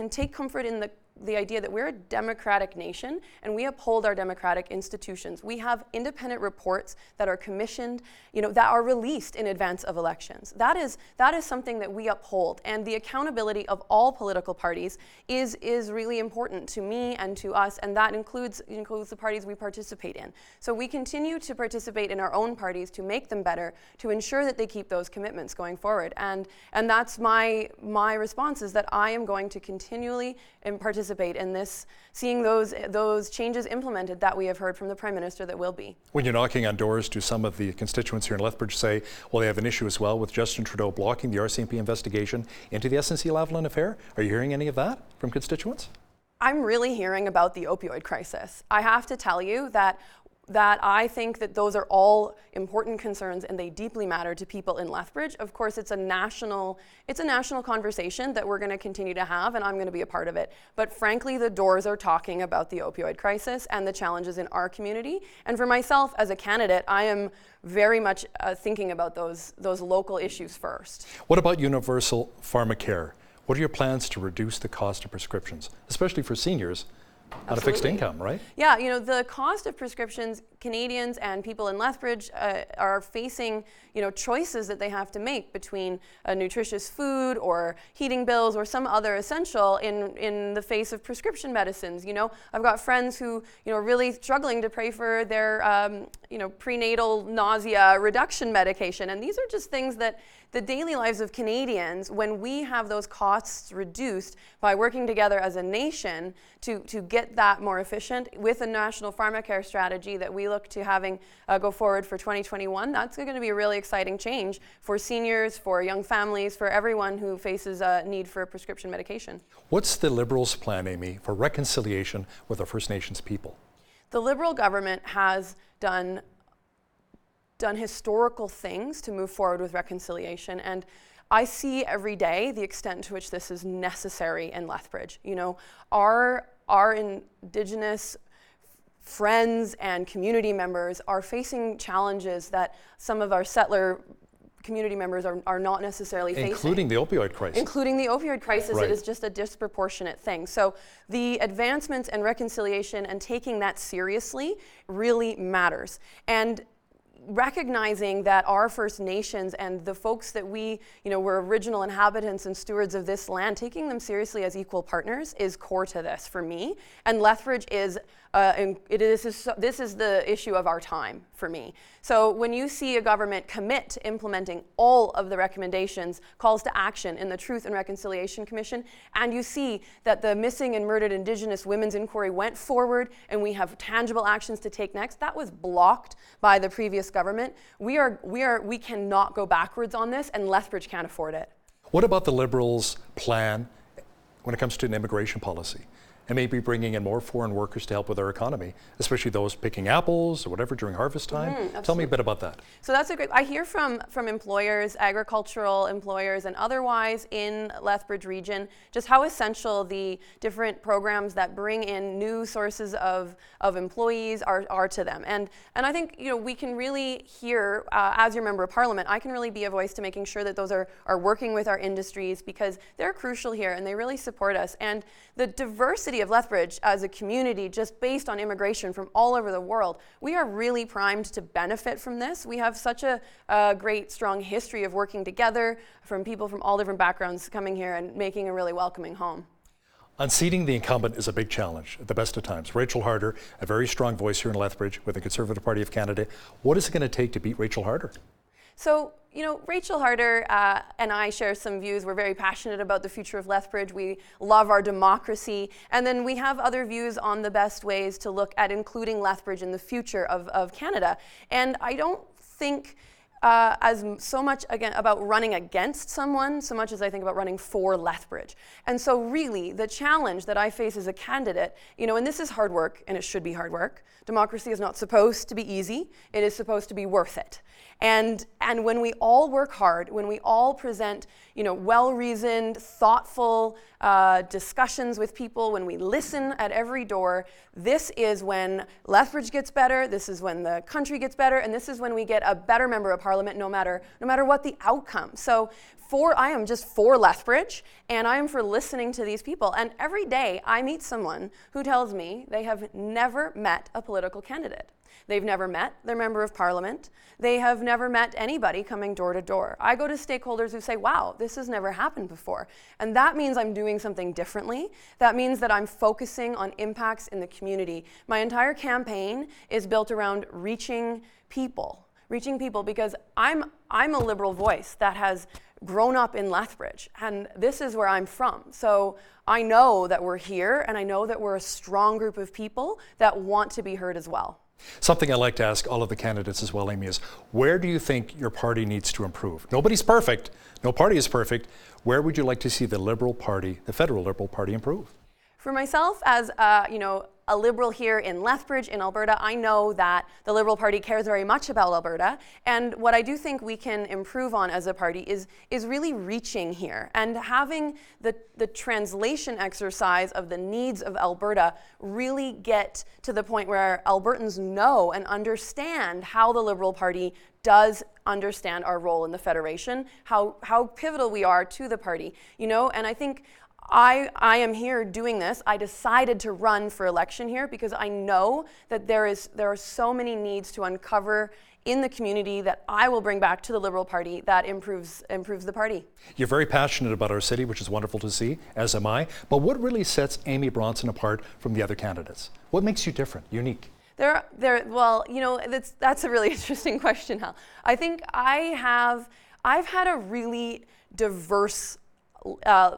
K: take comfort in the idea that we're a democratic nation and we uphold our democratic institutions. We have independent reports that are commissioned, that are released in advance of elections. That is something that we uphold, and the accountability of all political parties is really important to me and to us, and that includes the parties we participate in. So we continue to participate in our own parties to make them better, to ensure that they keep those commitments going forward. And that's my response, is that I am going to continually participate in this, seeing those changes implemented that we have heard from the Prime Minister that will be.
A: When you're knocking on doors, do some of the constituents here in Lethbridge say, well, they have an issue as well with Justin Trudeau blocking the RCMP investigation into the SNC-Lavalin affair? Are you hearing any of that from constituents?
K: I'm really hearing about the opioid crisis. I have to tell you that I think that those are all important concerns and they deeply matter to people in Lethbridge. Of course, it's a national conversation that we're going to continue to have, and I'm going to be a part of it. But frankly, the doors are talking about the opioid crisis and the challenges in our community. And for myself as a candidate, I am very much thinking about those local issues first.
A: What about universal pharmacare? What are your plans to reduce the cost of prescriptions, especially for seniors on a fixed income, right?
K: Yeah, the cost of prescriptions, Canadians and people in Lethbridge are facing, choices that they have to make between a nutritious food or heating bills or some other essential in the face of prescription medicines. I've got friends who, are really struggling to pay for their, prenatal nausea reduction medication. And these are just things that the daily lives of Canadians, when we have those costs reduced by working together as a nation to get that more efficient with a national pharmacare strategy that we look to having go forward for 2021, that's going to be a really exciting change for seniors, for young families, for everyone who faces a need for a prescription medication.
A: What's the Liberals' plan, Amy, for reconciliation with our First Nations people?
K: The Liberal government has done historical things to move forward with reconciliation, and I see every day the extent to which this is necessary in Lethbridge. Our Indigenous friends and community members are facing challenges that some of our settler community members are not necessarily facing.
A: Including the opioid crisis.
K: Including the opioid crisis,
A: right.
K: It is just a disproportionate thing. So the advancements and reconciliation and taking that seriously really matters. And recognizing that our First Nations and the folks that we, were original inhabitants and stewards of this land, taking them seriously as equal partners is core to this for me. And Lethbridge is, this is the issue of our time for me. So when you see a government commit to implementing all of the recommendations, calls to action in the Truth and Reconciliation Commission, and you see that the missing and murdered Indigenous women's inquiry went forward and we have tangible actions to take next, that was blocked by the previous government. We cannot go backwards on this, and Lethbridge can't afford it.
A: What about the Liberals' plan when it comes to an immigration policy? And maybe bringing in more foreign workers to help with our economy, especially those picking apples or whatever during harvest time. Tell me a bit about that.
K: So that's I hear from employers, agricultural employers and otherwise in Lethbridge region, just how essential the different programs that bring in new sources of employees are to them. And I think we can really hear, as your member of parliament, I can really be a voice to making sure that those are working with our industries, because they're crucial here and they really support us. And the diversity of Lethbridge as a community, just based on immigration from all over the world, we are really primed to benefit from this. We have such a great, strong history of working together from people from all different backgrounds coming here and making a really welcoming home.
A: Unseating the incumbent is a big challenge at the best of times. Rachel Harder, a very strong voice here in Lethbridge with the Conservative Party of Canada. What is it going to take to beat Rachel Harder?
K: So, Rachel Harder and I share some views. We're very passionate about the future of Lethbridge. We love our democracy. And then we have other views on the best ways to look at including Lethbridge in the future of Canada. And I don't think as so much about running against someone, so much as I think about running for Lethbridge. And so really, the challenge that I face as a candidate, and this is hard work, and it should be hard work. Democracy is not supposed to be easy. It is supposed to be worth it. And when we all work hard, when we all present, well-reasoned, thoughtful discussions with people, when we listen at every door, this is when Lethbridge gets better, this is when the country gets better, and this is when we get a better member of parliament, no matter what the outcome. So I am just for Lethbridge, and I am for listening to these people. And every day I meet someone who tells me they have never met a political candidate. They've never met their member of parliament. They have never met anybody coming door to door. I go to stakeholders who say, wow, this has never happened before. And that means I'm doing something differently. That means that I'm focusing on impacts in the community. My entire campaign is built around reaching people because I'm a Liberal voice that has grown up in Lethbridge, and this is where I'm from. So I know that we're here, and I know that we're a strong group of people that want to be heard as well.
A: Something I like to ask all of the candidates as well, Amy, is where do you think your party needs to improve? Nobody's perfect. No party is perfect. Where would you like to see the Liberal Party, the federal Liberal Party, improve?
K: For myself, as a Liberal here in Lethbridge, in Alberta, I know that the Liberal Party cares very much about Alberta. And what I do think we can improve on as a party is really reaching here and having the translation exercise of the needs of Alberta really get to the point where Albertans know and understand how the Liberal Party does understand our role in the Federation, how pivotal we are to the party, and I think I am here doing this. I decided to run for election here because I know that there are so many needs to uncover in the community that I will bring back to the Liberal Party that improves the party.
A: You're very passionate about our city, which is wonderful to see, as am I. But what really sets Amy Bronson apart from the other candidates? What makes you different, unique?
K: Well, that's a really interesting question, Hal. I think I've had a really diverse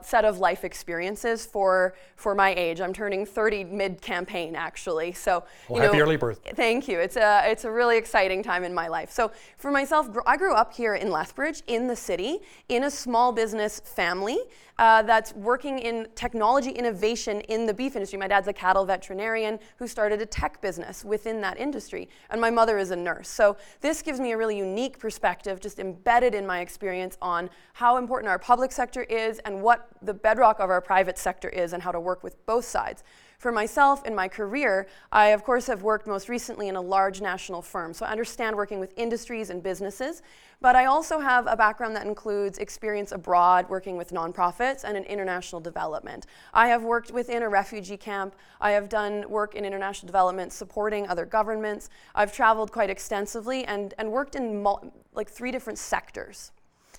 K: set of life experiences for my age. I'm turning 30 mid-campaign, actually. So,
A: happy early birthday.
K: Thank you. It's a really exciting time in my life. So for myself, I grew up here in Lethbridge, in the city, in a small business family that's working in technology innovation in the beef industry. My dad's a cattle veterinarian who started a tech business within that industry, and my mother is a nurse. So this gives me a really unique perspective, just embedded in my experience on how important our public sector is and what the bedrock of our private sector is and how to work with both sides. For myself, in my career, I of course have worked most recently in a large national firm, so I understand working with industries and businesses, but I also have a background that includes experience abroad, working with nonprofits and in international development. I have worked within a refugee camp. I have done work in international development supporting other governments. I've traveled quite extensively and worked in like 3 different sectors.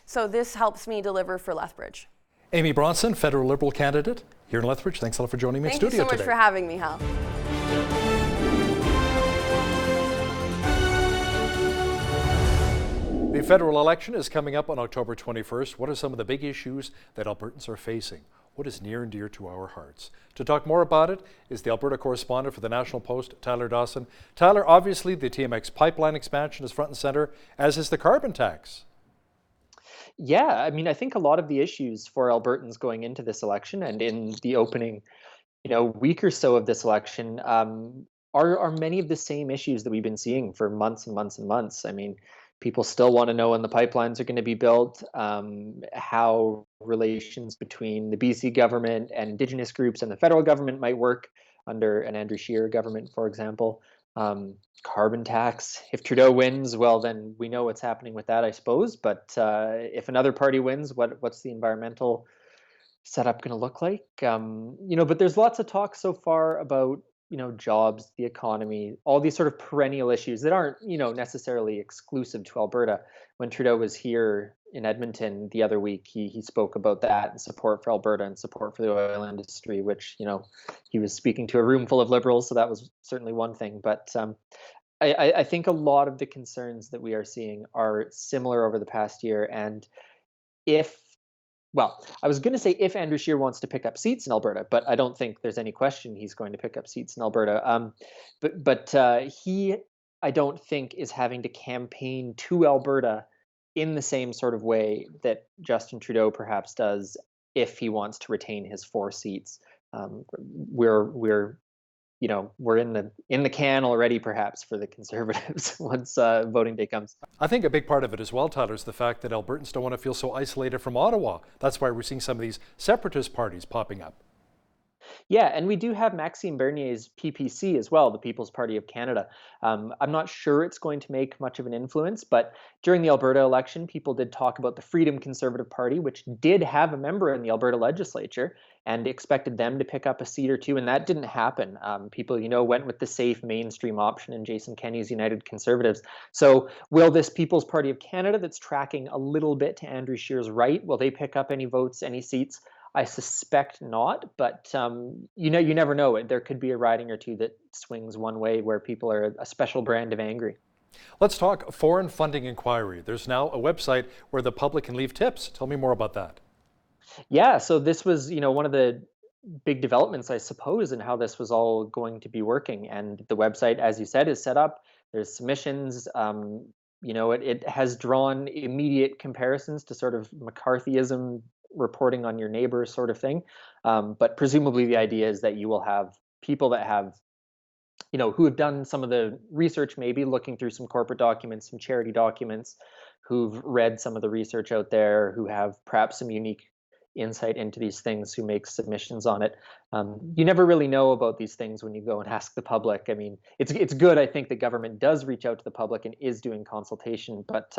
K: So this helps me deliver for Lethbridge.
A: Amy Bronson, federal Liberal candidate here in Lethbridge. Thanks a lot for joining me in studio today.
K: Thank you so much for having me, Hal.
A: The federal election is coming up on October 21st. What are some of the big issues that Albertans are facing? What is near and dear to our hearts? To talk more about it is the Alberta correspondent for the National Post, Tyler Dawson. Tyler, obviously the TMX pipeline expansion is front and center, as is the carbon tax.
M: Yeah, I mean, I think a lot of the issues for Albertans going into this election and in the opening, week or so of this election are many of the same issues that we've been seeing for months and months and months. I mean, people still want to know when the pipelines are going to be built, how relations between the BC government and Indigenous groups and the federal government might work under an Andrew Scheer government, for example. Carbon tax. If Trudeau wins, well, then we know what's happening with that, I suppose. But if another party wins, what's the environmental setup going to look like? But there's lots of talk so far about jobs, the economy, all these sort of perennial issues that aren't necessarily exclusive to Alberta. When Trudeau was here in Edmonton the other week, he spoke about that and support for Alberta and support for the oil industry, which he was speaking to a room full of Liberals, so that was certainly one thing. But I think a lot of the concerns that we are seeing are similar over the past year. And I was going to say if Andrew Scheer wants to pick up seats in Alberta, but I don't think there's any question he's going to pick up seats in Alberta. But he, I don't think, is having to campaign to Alberta in the same sort of way that Justin Trudeau perhaps does if he wants to retain his 4 seats. We're in the can already, perhaps, for the Conservatives once voting day comes.
A: I think a big part of it as well, Tyler, is the fact that Albertans don't want to feel so isolated from Ottawa. That's why we're seeing some of these separatist parties popping up.
M: Yeah, and we do have Maxime Bernier's PPC as well, the People's Party of Canada. I'm not sure it's going to make much of an influence, but during the Alberta election, people did talk about the Freedom Conservative Party, which did have a member in the Alberta legislature, and expected them to pick up a seat or two, and that didn't happen. People, went with the safe mainstream option in Jason Kenney's United Conservatives. So will this People's Party of Canada that's tracking a little bit to Andrew Scheer's right, will they pick up any votes, any seats? I suspect not, but you never know. There could be a riding or two that swings one way where people are a special brand of angry.
A: Let's talk foreign funding inquiry. There's now a website where the public can leave tips. Tell me more about that.
M: Yeah, so this was, one of the big developments, I suppose, in how this was all going to be working. And the website, as you said, is set up. There's submissions. It has drawn immediate comparisons to sort of McCarthyism, reporting on your neighbor sort of thing. But presumably the idea is that you will have people that have, who have done some of the research, maybe looking through some corporate documents, some charity documents, who've read some of the research out there, who have perhaps some unique insight into these things, who make submissions on it. You never really know about these things when you go and ask the public. I mean, it's good, I think, the government does reach out to the public and is doing consultation, but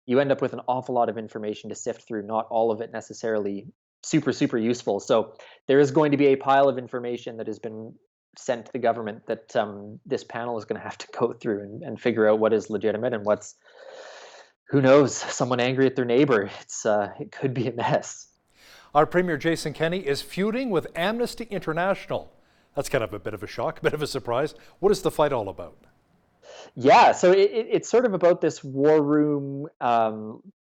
M: you end up with an awful lot of information to sift through, not all of it necessarily super useful. So there is going to be a pile of information that has been sent to the government that this panel is going to have to go through and figure out what is legitimate and what's, who knows, someone angry at their neighbor. It could be a mess.
A: Our Premier Jason Kenney is feuding with Amnesty International. That's kind of a bit of a shock, a bit of a surprise. What is the fight all about?
M: Yeah, so it's sort of about this war room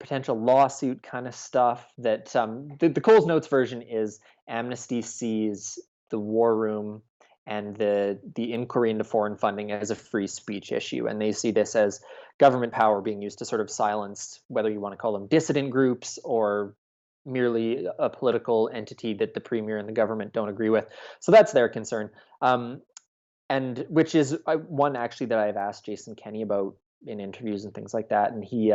M: potential lawsuit kind of stuff that the Coles Notes version is Amnesty sees the war room and the inquiry into foreign funding as a free speech issue. And they see this as government power being used to sort of silence, whether you want to call them dissident groups or merely a political entity that the premier and the government don't agree with. So that's their concern. And which is one actually that I've asked Jason Kenney about in interviews and things like that. And he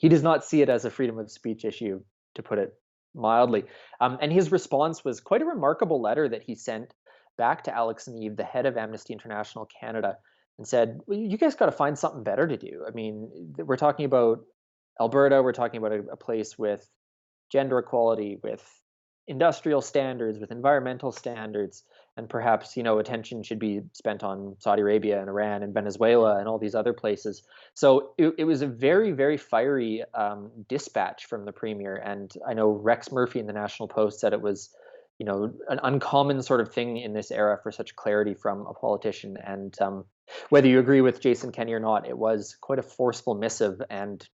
M: does not see it as a freedom of speech issue, to put it mildly. And his response was quite a remarkable letter that he sent back to Alex and Eve, the head of Amnesty International Canada, and said, well, you guys got to find something better to do. I mean, we're talking about Alberta, we're talking about a place with gender equality, with industrial standards, with environmental standards, and perhaps, attention should be spent on Saudi Arabia and Iran and Venezuela and all these other places. So it was a very, very fiery dispatch from the premier. And I know Rex Murphy in the National Post said it was, an uncommon sort of thing in this era for such clarity from a politician. And whether you agree with Jason Kenney or not, it was quite a forceful missive and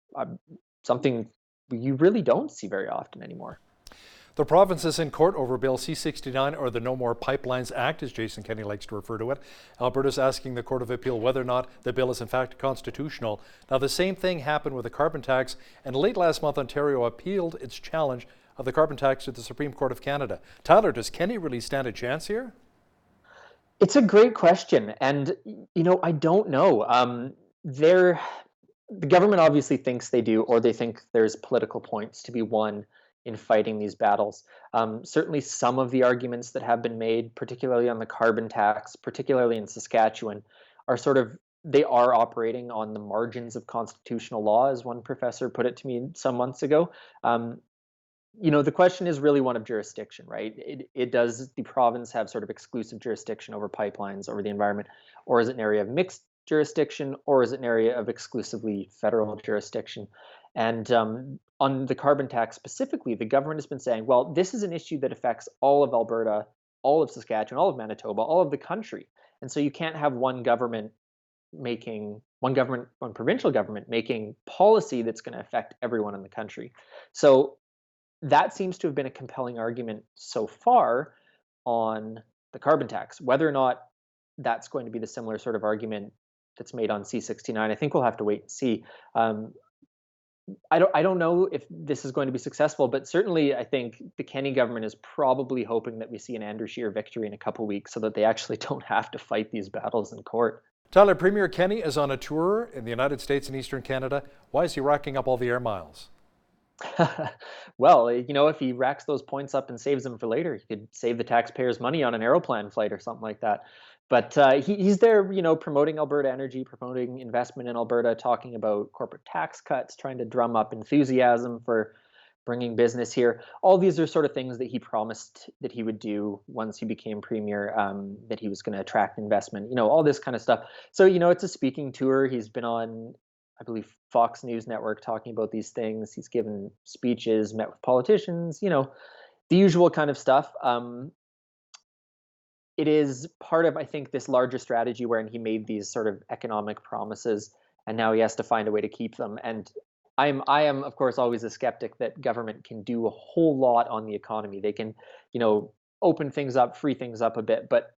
M: something you really don't see very often anymore.
A: The province is in court over Bill C-69, or the No More Pipelines Act, as Jason Kenney likes to refer to it. Alberta's asking the Court of Appeal whether or not the bill is in fact constitutional. Now, the same thing happened with the carbon tax, and late last month, Ontario appealed its challenge of the carbon tax to the Supreme Court of Canada. Tyler, does Kenney really stand a chance here?
M: It's a great question, and I don't know. The government obviously thinks they do, or they think there's political points to be won in fighting these battles. Certainly some of the arguments that have been made, particularly on the carbon tax, particularly in Saskatchewan, they are operating on the margins of constitutional law, as one professor put it to me some months ago. The question is really one of jurisdiction, right? Does the province have sort of exclusive jurisdiction over pipelines, over the environment, or is it an area of mixed jurisdiction, or is it an area of exclusively federal jurisdiction? And on the carbon tax specifically, the government has been saying, well, this is an issue that affects all of Alberta, all of Saskatchewan, all of Manitoba, all of the country. And so you can't have one provincial government making policy that's going to affect everyone in the country. So that seems to have been a compelling argument so far on the carbon tax. Whether or not that's going to be the similar sort of argument that's made on C-69, I think we'll have to wait and see. I don't know if this is going to be successful, but certainly I think the Kenney government is probably hoping that we see an Andrew Scheer victory in a couple weeks so that they actually don't have to fight these battles in court.
A: Tyler, Premier Kenney is on a tour in the United States and Eastern Canada. Why is he racking up all the air miles?
M: Well, if he racks those points up and saves them for later, he could save the taxpayers money on an Aeroplan flight or something like that. But he's there, promoting Alberta energy, promoting investment in Alberta, talking about corporate tax cuts, trying to drum up enthusiasm for bringing business here. All these are sort of things that he promised that he would do once he became premier, that he was going to attract investment, all this kind of stuff. So, it's a speaking tour. He's been on, I believe, Fox News Network talking about these things. He's given speeches, met with politicians, the usual kind of stuff. It is part of, I think, this larger strategy wherein he made these sort of economic promises, and now he has to find a way to keep them. And I am, of course, always a skeptic that government can do a whole lot on the economy. They can, open things up, free things up a bit, but,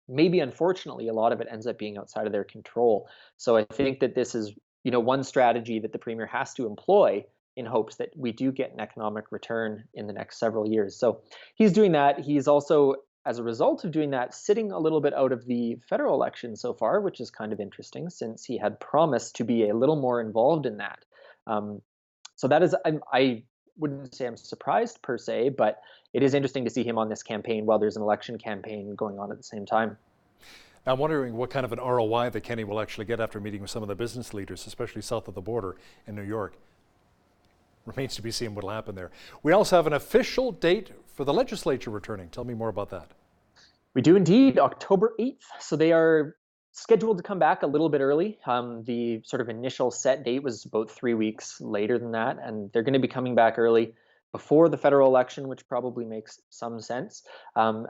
M: maybe unfortunately, a lot of it ends up being outside of their control. So I think that this is, one strategy that the premier has to employ in hopes that we do get an economic return in the next several years. So he's doing that. He's also, as a result of doing that, sitting a little bit out of the federal election so far, which is kind of interesting since he had promised to be a little more involved in that. So that is, I wouldn't say I'm surprised per se, but it is interesting to see him on this campaign while there's an election campaign going on at the same time.
A: I'm wondering what kind of an ROI that Kenney will actually get after meeting with some of the business leaders, especially south of the border in New York. Remains to be seen what will happen there. We also have an official date for the legislature returning. Tell me more about that.
M: We do indeed, October 8th. So they are scheduled to come back a little bit early. The sort of initial set date was about 3 weeks later than that, and they're going to be coming back early before the federal election, which probably makes some sense.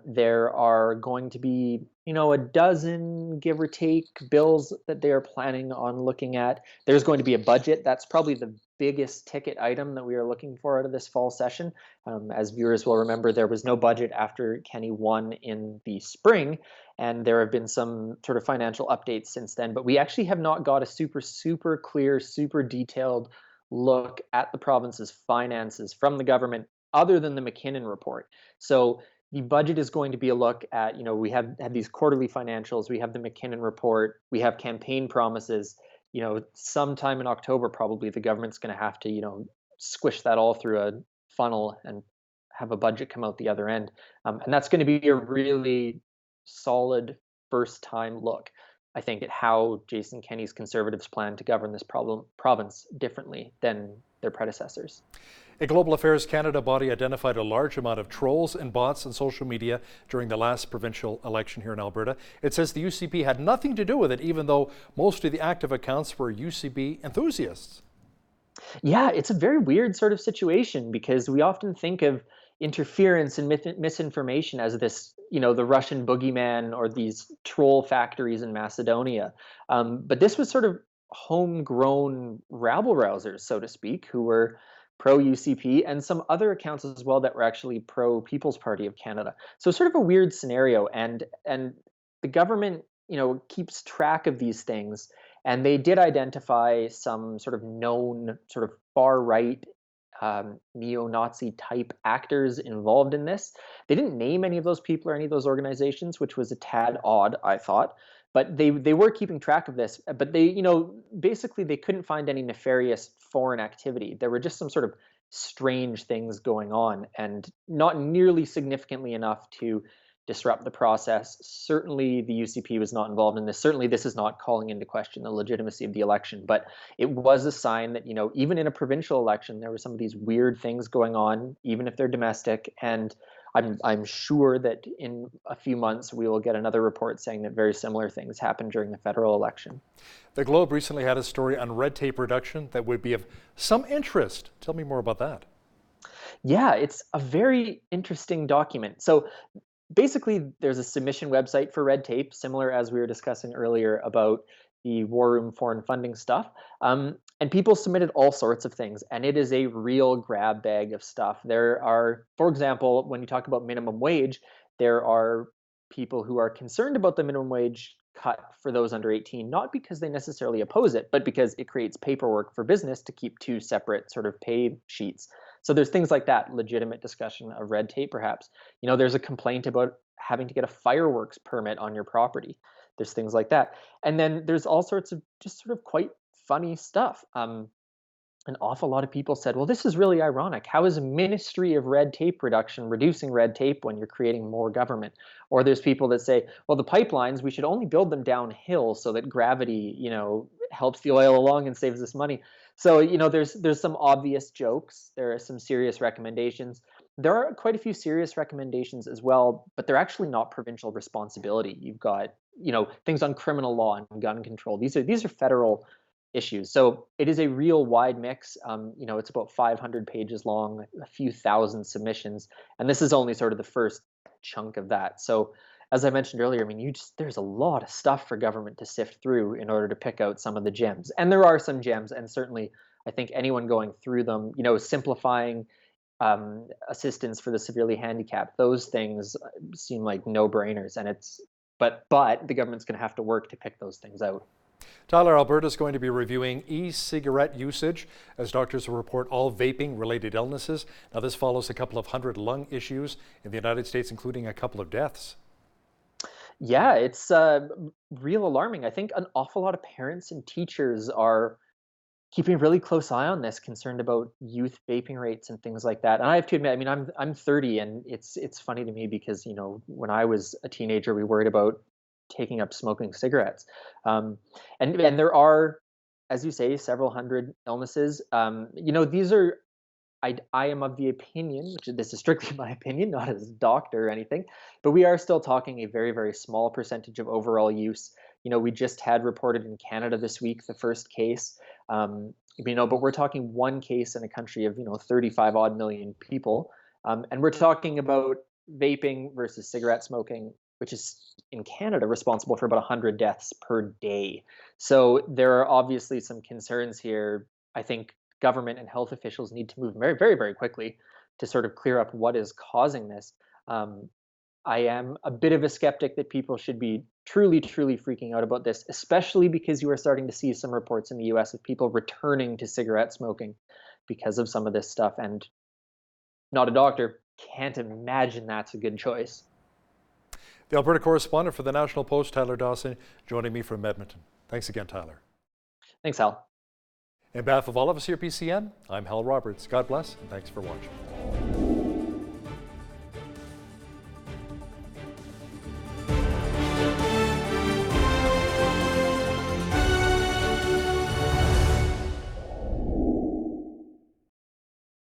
M: There are going to be, a dozen, give or take, bills that they are planning on looking at. There's going to be a budget. That's probably the biggest ticket item that we are looking for out of this fall session. As viewers will remember, there was no budget after Kenney won in the spring, and there have been some sort of financial updates since then. But we actually have not got a super clear, super detailed look at the province's finances from the government other than the McKinnon report. So the budget is going to be a look at, we have had these quarterly financials, we have the McKinnon report, we have campaign promises. Sometime in October, probably the government's going to have to, squish that all through a funnel and have a budget come out the other end. And that's going to be a really solid first time look, I think, at how Jason Kenney's Conservatives plan to govern this province differently than their predecessors.
A: A Global Affairs Canada body identified a large amount of trolls and bots on social media during the last provincial election here in Alberta. It says the UCP had nothing to do with it, even though most of the active accounts were UCP enthusiasts.
M: Yeah, it's a very weird sort of situation because we often think of interference and misinformation as this, the Russian boogeyman or these troll factories in Macedonia. But this was sort of homegrown rabble-rousers, so to speak, who were pro-UCP, and some other accounts as well that were actually pro-People's Party of Canada. So sort of a weird scenario, and the government, keeps track of these things, and they did identify some sort of known sort of far-right neo-Nazi type actors involved in this. They didn't name any of those people or any of those organizations, which was a tad odd, I thought. But they were keeping track of this. But they, basically they couldn't find any nefarious foreign activity. There were just some sort of strange things going on, and not nearly significantly enough to disrupt the process. Certainly the UCP was not involved in this. Certainly this is not calling into question the legitimacy of the election, but it was a sign that, even in a provincial election, there were some of these weird things going on, even if they're domestic. And I'm sure that in a few months we will get another report saying that very similar things happened during the federal election.
A: The Globe recently had a story on red tape reduction that would be of some interest. Tell me more about that.
M: Yeah, it's a very interesting document. So basically, there's a submission website for red tape, similar as we were discussing earlier about the War Room foreign funding stuff. And people submitted all sorts of things, and it is a real grab bag of stuff. There are, for example, when you talk about minimum wage, there are people who are concerned about the minimum wage cut for those under 18, not because they necessarily oppose it, but because it creates paperwork for business to keep two separate sort of pay sheets. So there's things like that, legitimate discussion of red tape, perhaps. There's a complaint about having to get a fireworks permit on your property. There's things like that. And then there's all sorts of just sort of quite funny stuff. An awful lot of people said, well, this is really ironic. How is a Ministry of Red Tape Reduction reducing red tape when you're creating more government? Or there's people that say, well, the pipelines, we should only build them downhill so that gravity, helps the oil along and saves us money. So, there's some obvious jokes. There are some serious recommendations. There are quite a few serious recommendations as well, but they're actually not provincial responsibility. You've got, things on criminal law and gun control. These are federal issues. So it is a real wide mix. It's about 500 pages long, a few thousand submissions, and this is only sort of the first chunk of that. So as I mentioned earlier, there's a lot of stuff for government to sift through in order to pick out some of the gems. And there are some gems, and certainly I think anyone going through them, simplifying assistance for the severely handicapped, those things seem like no-brainers, and but the government's going to have to work to pick those things out.
A: Tyler, Alberta is going to be reviewing e-cigarette usage as doctors will report all vaping-related illnesses. Now, this follows a couple of hundred lung issues in the United States, including a couple of deaths.
M: Yeah, it's real alarming. I think an awful lot of parents and teachers are keeping a really close eye on this, concerned about youth vaping rates and things like that. And I have to admit, I'm 30, and it's funny to me because when I was a teenager, we worried about taking up smoking cigarettes. And there are, as you say, several hundred illnesses. These are, I am of the opinion, which this is strictly my opinion, not as a doctor or anything, but we are still talking a very, very small percentage of overall use. We just had reported in Canada this week the first case, but we're talking one case in a country of, 35 odd million people. And we're talking about vaping versus cigarette smoking, which is in Canada responsible for about 100 deaths per day. So there are obviously some concerns here. I think government and health officials need to move very, very, very quickly to sort of clear up what is causing this. I am a bit of a skeptic that people should be truly, truly freaking out about this, especially because you are starting to see some reports in the US of people returning to cigarette smoking because of some of this stuff. And not a doctor, can't imagine that's a good choice.
A: The Alberta correspondent for the National Post, Tyler Dawson, joining me from Edmonton. Thanks again, Tyler.
M: Thanks, Hal.
A: On behalf of all of us here at PCN, I'm Hal Roberts. God bless, and thanks for watching.